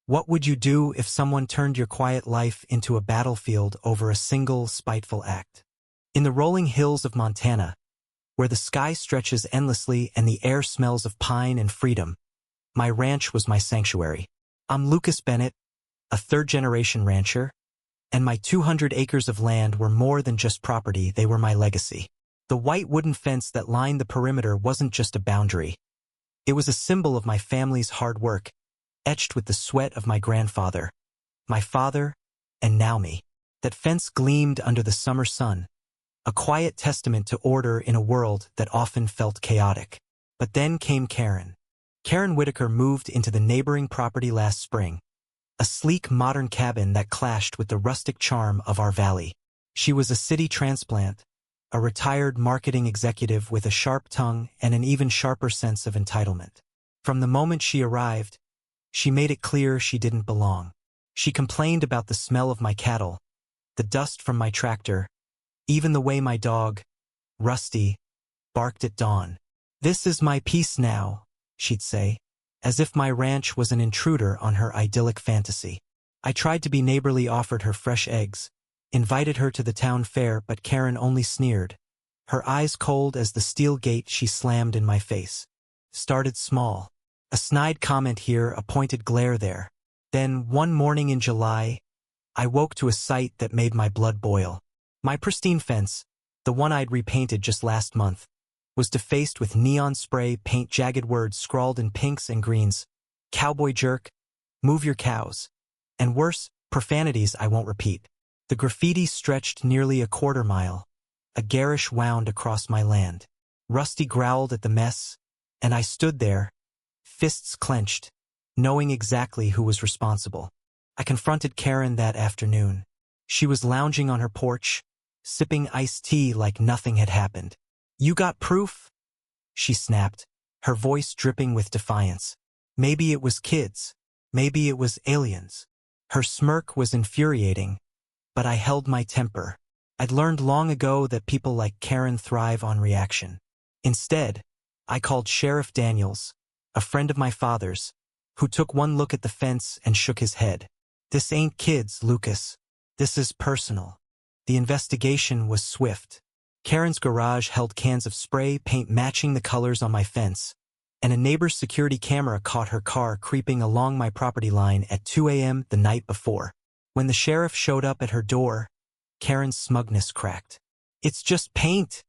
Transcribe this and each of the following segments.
What would you do if someone turned your quiet life into a battlefield over a single spiteful act? In the rolling hills of Montana, where the sky stretches endlessly and the air smells of pine and freedom, my ranch was my sanctuary. I'm Lucas Bennett, a third-generation rancher, and my 200 acres of land were more than just property, they were my legacy. The white wooden fence that lined the perimeter wasn't just a boundary. It was a symbol of my family's hard work, etched with the sweat of my grandfather, my father, and now me. That fence gleamed under the summer sun, a quiet testament to order in a world that often felt chaotic. But then came Karen. Karen Whitaker moved into the neighboring property last spring, a sleek modern cabin that clashed with the rustic charm of our valley. She was a city transplant, a retired marketing executive with a sharp tongue and an even sharper sense of entitlement. From the moment she arrived, she made it clear she didn't belong. She complained about the smell of my cattle, the dust from my tractor, even the way my dog, Rusty, barked at dawn. "This is my peace now," she'd say, as if my ranch was an intruder on her idyllic fantasy. I tried to be neighborly, offered her fresh eggs, invited her to the town fair, but Karen only sneered, her eyes cold as the steel gate she slammed in my face. Started small. A snide comment here, a pointed glare there. Then, one morning in July, I woke to a sight that made my blood boil. My pristine fence, the one I'd repainted just last month, was defaced with neon spray paint, jagged words scrawled in pinks and greens. "Cowboy jerk," "move your cows," and worse, profanities I won't repeat. The graffiti stretched nearly a quarter mile. A garish wound across my land. Rusty growled at the mess, and I stood there, fists clenched, knowing exactly who was responsible. I confronted Karen that afternoon. She was lounging on her porch, sipping iced tea like nothing had happened. "You got proof?" she snapped, her voice dripping with defiance. Maybe it was kids. Maybe it was aliens. Her smirk was infuriating, but I held my temper. I'd learned long ago that people like Karen thrive on reaction. Instead, I called Sheriff Daniels, a friend of my father's, who took one look at the fence and shook his head. "This ain't kids, Lucas. This is personal." The investigation was swift. Karen's garage held cans of spray paint matching the colors on my fence, and a neighbor's security camera caught her car creeping along my property line at 2 a.m. the night before. When the sheriff showed up at her door, Karen's smugness cracked. "It's just paint,"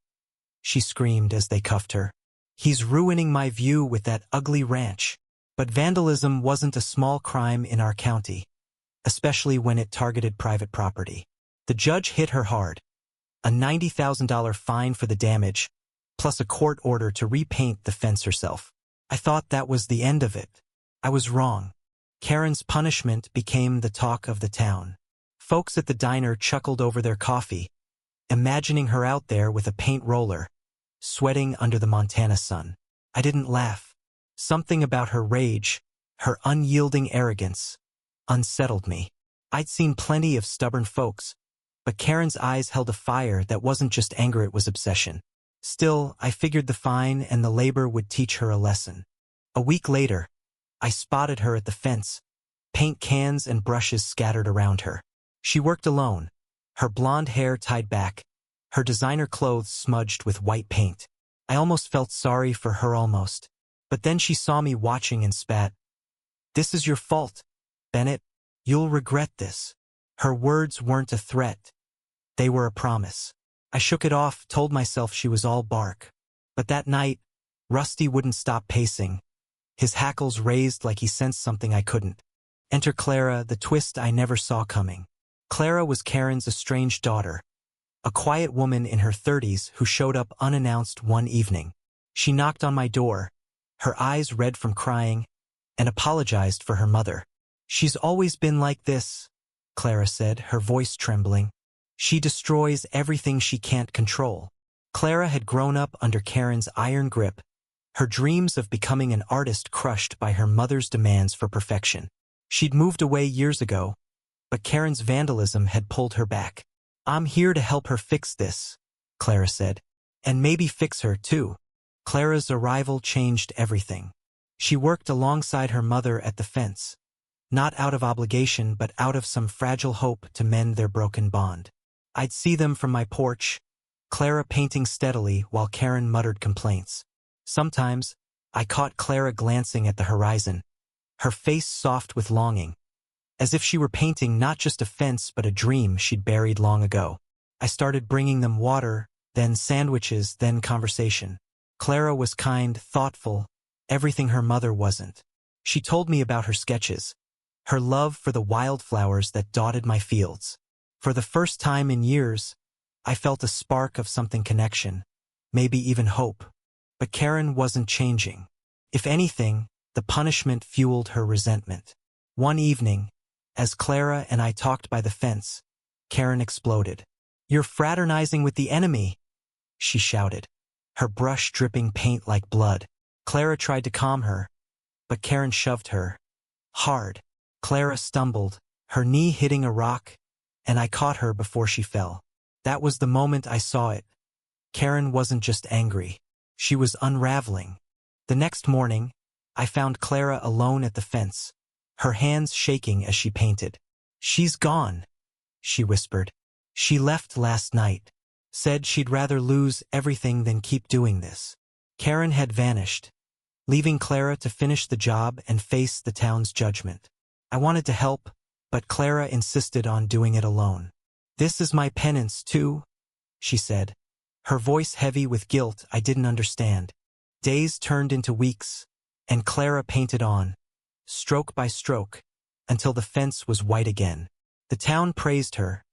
she screamed as they cuffed her. "He's ruining my view with that ugly ranch." But vandalism wasn't a small crime in our county, especially when it targeted private property. The judge hit her hard. A $90,000 fine for the damage, plus a court order to repaint the fence herself. I thought that was the end of it. I was wrong. Karen's punishment became the talk of the town. Folks at the diner chuckled over their coffee, imagining her out there with a paint roller, sweating under the Montana sun. I didn't laugh. Something about her rage, her unyielding arrogance, unsettled me. I'd seen plenty of stubborn folks, but Karen's eyes held a fire that wasn't just anger, it was obsession. Still, I figured the fine and the labor would teach her a lesson. A week later, I spotted her at the fence, paint cans and brushes scattered around her. She worked alone, her blonde hair tied back, her designer clothes smudged with white paint. I almost felt sorry for her, almost. But then she saw me watching and spat. "This is your fault, Bennett. You'll regret this." Her words weren't a threat. They were a promise. I shook it off, told myself she was all bark. But that night, Rusty wouldn't stop pacing. His hackles raised like he sensed something I couldn't. Enter Clara, the twist I never saw coming. Clara was Karen's estranged daughter, a quiet woman in her 30s who showed up unannounced one evening. She knocked on my door, her eyes red from crying, and apologized for her mother. "She's always been like this," Clara said, her voice trembling. "She destroys everything she can't control." Clara had grown up under Karen's iron grip, her dreams of becoming an artist crushed by her mother's demands for perfection. She'd moved away years ago, but Karen's vandalism had pulled her back. "I'm here to help her fix this," Clara said. "And maybe fix her, too." Clara's arrival changed everything. She worked alongside her mother at the fence, not out of obligation but out of some fragile hope to mend their broken bond. I'd see them from my porch, Clara painting steadily while Karen muttered complaints. Sometimes, I caught Clara glancing at the horizon, her face soft with longing, as if she were painting not just a fence but a dream she'd buried long ago. I started bringing them water, then sandwiches, then conversation. Clara was kind, thoughtful, everything her mother wasn't. She told me about her sketches, her love for the wildflowers that dotted my fields. For the first time in years, I felt a spark of something connection, maybe even hope. But Karen wasn't changing. If anything, the punishment fueled her resentment. One evening, as Clara and I talked by the fence, Karen exploded. "You're fraternizing with the enemy," she shouted, her brush dripping paint like blood. Clara tried to calm her, but Karen shoved her hard. Clara stumbled, her knee hitting a rock, and I caught her before she fell. That was the moment I saw it. Karen wasn't just angry. She was unraveling. The next morning, I found Clara alone at the fence, her hands shaking as she painted. "She's gone," she whispered. "She left last night. Said she'd rather lose everything than keep doing this." Karen had vanished, leaving Clara to finish the job and face the town's judgment. I wanted to help, but Clara insisted on doing it alone. "This is my penance, too," she said, her voice heavy with guilt I didn't understand. Days turned into weeks, and Clara painted on, stroke by stroke, until the fence was white again. The town praised her,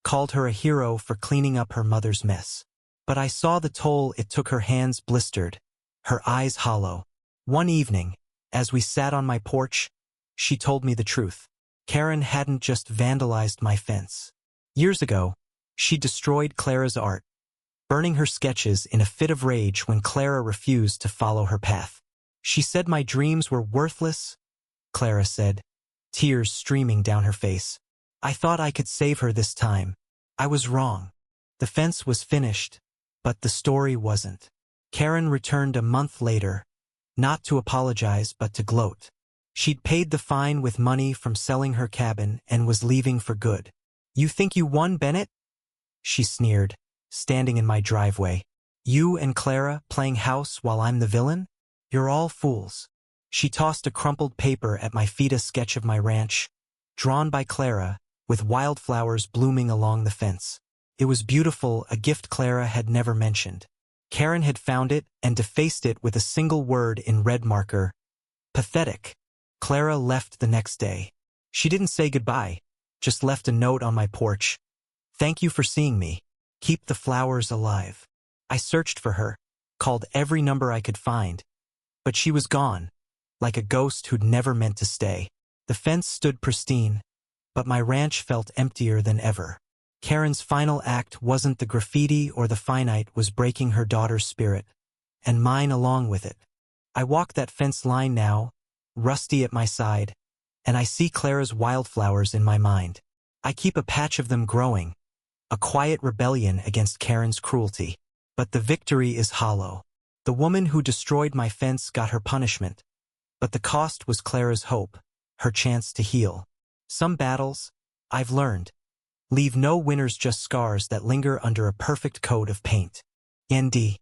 called her a hero for cleaning up her mother's mess. But I saw the toll it took. Her hands blistered, her eyes hollow. One evening, as we sat on my porch, she told me the truth. Karen hadn't just vandalized my fence. Years ago, she destroyed Clara's art, burning her sketches in a fit of rage when Clara refused to follow her path. "She said my dreams were worthless," Clara said, tears streaming down her face. "I thought I could save her this time. I was wrong." The fence was finished, but the story wasn't. Karen returned a month later, not to apologize but to gloat. She'd paid the fine with money from selling her cabin and was leaving for good. "You think you won, Bennett?" she sneered, standing in my driveway. "You and Clara playing house while I'm the villain? You're all fools." She tossed a crumpled paper at my feet, a sketch of my ranch, drawn by Clara, with wildflowers blooming along the fence. It was beautiful, a gift Clara had never mentioned. Karen had found it and defaced it with a single word in red marker. Pathetic. Clara left the next day. She didn't say goodbye, just left a note on my porch. "Thank you for seeing me. Keep the flowers alive." I searched for her, called every number I could find, but she was gone, like a ghost who'd never meant to stay. The fence stood pristine, but my ranch felt emptier than ever. Karen's final act wasn't the graffiti or the finite, was breaking her daughter's spirit, and mine along with it. I walk that fence line now, rusty at my side, and I see Clara's wildflowers in my mind. I keep a patch of them growing, a quiet rebellion against Karen's cruelty. But the victory is hollow. The woman who destroyed my fence got her punishment, but the cost was Clara's hope, her chance to heal. Some battles, I've learned, leave no winners, just scars that linger under a perfect coat of paint. ND.